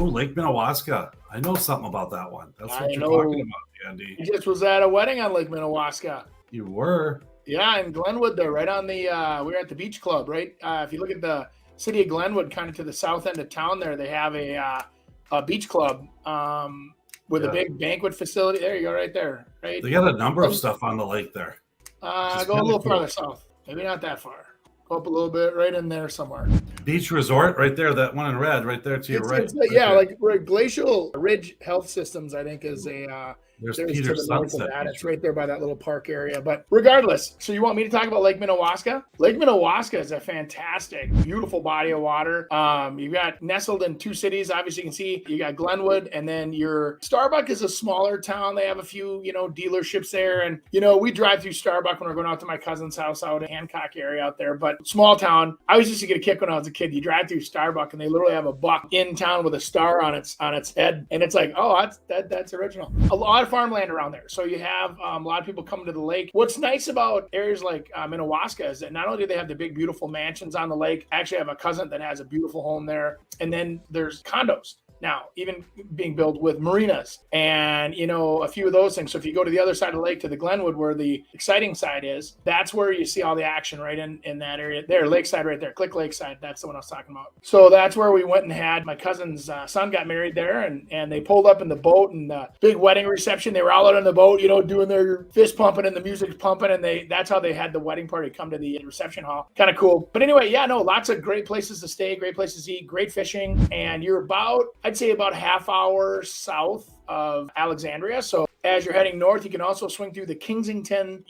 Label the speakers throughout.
Speaker 1: Oh, Lake Minnewaska. I know something about that one. That's what you're talking about, Andy.
Speaker 2: I just was at a wedding on Lake Minnewaska.
Speaker 1: You were?
Speaker 2: Yeah, in Glenwood there, right on the, we were at the beach club, right? If you look at the city of Glenwood, kind of to the south end of town there, they have a beach club with a big banquet facility. There you go, right there, right?
Speaker 1: They got a number of stuff on the lake there.
Speaker 2: Go a little farther south. Maybe not that far. Go up a little bit, right in there somewhere.
Speaker 1: Beach Resort, right there. That one in red, right there to your right.
Speaker 2: Like Glacial Ridge Health Systems, I think, is
Speaker 1: There's
Speaker 2: to
Speaker 1: Peter
Speaker 2: the north of
Speaker 1: Sunset.
Speaker 2: that. It's right there by that little park area. But regardless, so you want me to talk about Lake Minnewaska? Lake Minnewaska is a fantastic, beautiful body of water. You got nestled in two cities. Obviously, you can see you got Glenwood, and then your Starbuck is a smaller town. They have a few, dealerships there. And, we drive through Starbuck when we're going out to my cousin's house out in Hancock area out there. But small town. I was used to get a kick when I was a kid. You drive through Starbuck, and they literally have a buck in town with a star on its head. And it's like, oh, that's original. A lot of farmland around there. So you have a lot of people coming to the lake. What's nice about areas like Minnewaska is that not only do they have the big, beautiful mansions on the lake, I actually have a cousin that has a beautiful home there. And then there's condos now, even being built with marinas and, a few of those things. So if you go to the other side of the lake to the Glenwood, where the exciting side is, that's where you see all the action right in that area there, Lakeside right there, Click Lakeside. That's the one I was talking about. So that's where we went and had my cousin's son got married there, and they pulled up in the boat and the big wedding reception. They were all out on the boat, doing their fist pumping and the music's pumping. And that's how they had the wedding party come to the reception hall. Kind of cool. But anyway, lots of great places to stay, great places to eat, great fishing. And you're I'd say about half hour south of Alexandria. So as you're heading north, you can also swing through the Kensington,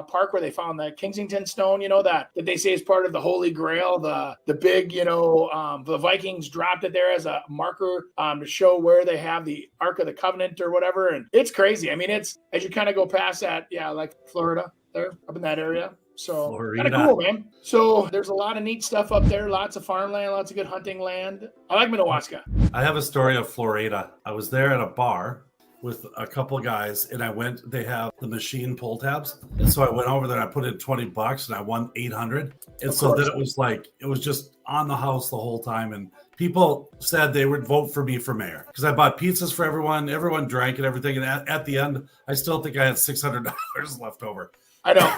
Speaker 2: park where they found the Kensington stone, that they say is part of the Holy Grail. The big, the Vikings dropped it there as a marker to show where they have the Ark of the Covenant or whatever. And it's crazy. I mean, it's as you kind of go past that, like Florida there, up in that area. So kind of cool, man. So there's a lot of neat stuff up there, lots of farmland, lots of good hunting land. I like Minnewaska.
Speaker 1: I have a story of Florida. I was there at a bar with a couple of guys, and they have the machine pull tabs. And so I went over there and I put in $20 and I won 800. And so then it was just on the house the whole time. And people said they would vote for me for mayor because I bought pizzas for everyone. Everyone drank and everything. And at the end, I still think I had $600 left over.
Speaker 2: I know.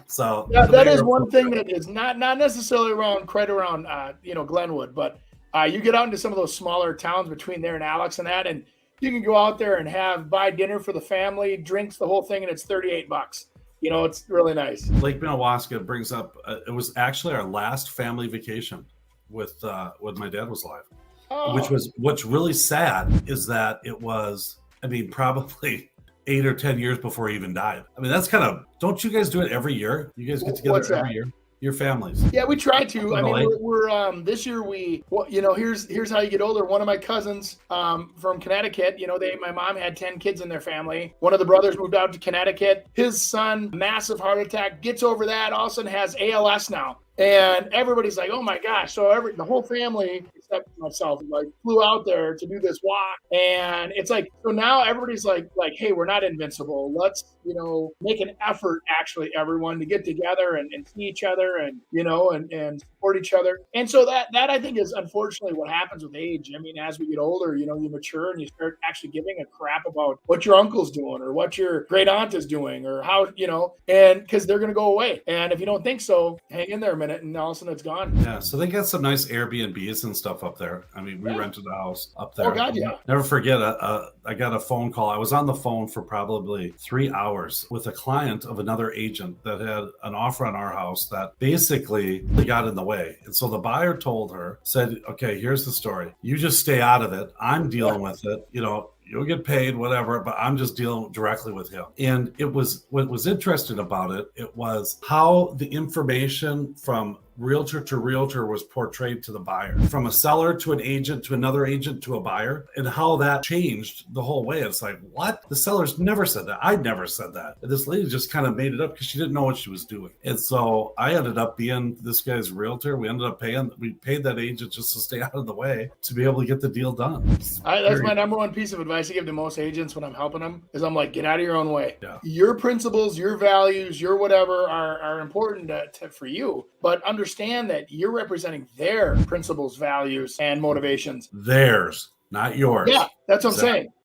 Speaker 1: So
Speaker 2: that is one thing that is not necessarily around Glenwood, but you get out into some of those smaller towns between there and Alex and that, and you can go out there and buy dinner for the family, drinks, the whole thing, and it's $38. It's really nice.
Speaker 1: Lake Minnewaska brings up. It was actually our last family vacation with when my dad was alive, what's really sad is that it was. I mean, probably 8 or 10 years before he even died. I mean, that's kind of, don't you guys do it every year? You guys get together every year? Your families.
Speaker 2: Yeah, we try to. I mean, we're this year here's how you get older. One of my cousins from Connecticut, my mom had 10 kids in their family. One of the brothers moved out to Connecticut. His son, massive heart attack, gets over that, all of a sudden has ALS now. And everybody's like, oh my gosh. So the whole family, except myself, flew out there to do this walk. And it's like, so now everybody's like, hey, we're not invincible. Let's, make an effort, actually, everyone, to get together and see each other and, and support each other. And so that I think is unfortunately what happens with age. I mean, as we get older, you mature and you start actually giving a crap about what your uncle's doing or what your great aunt is doing or how, and because they're going to go away. And if you don't think so, hang in there a minute and all of a sudden it's gone.
Speaker 1: Yeah. So they got some nice Airbnbs and stuff up there. I mean, we rented a house up there.
Speaker 2: Oh, God, yeah.
Speaker 1: Never forget, I got a phone call. I was on the phone for probably 3 hours with a client of another agent that had an offer on our house that basically they got in the way. And so the buyer said, okay, here's the story. You just stay out of it. I'm dealing with it. You'll get paid, whatever, but I'm just dealing directly with him. And what was interesting about it, it was how the information from realtor to realtor was portrayed to the buyer, from a seller to an agent to another agent to a buyer, and how that changed the whole way. It's like, what? The sellers never said that. I never said that. And this lady just kind of made it up because she didn't know what she was doing. And so I ended up being this guy's realtor. We paid that agent just to stay out of the way to be able to get the deal done.
Speaker 2: That's my number one piece of advice I give to most agents when I'm helping them is I'm like, get out of your own way.
Speaker 1: Yeah.
Speaker 2: Your principles, your values, your whatever are important for you, but understand that you're representing their principles, values, and motivations.
Speaker 1: Theirs. not yours.
Speaker 2: Yeah, that's what I'm
Speaker 1: Zach.
Speaker 2: saying.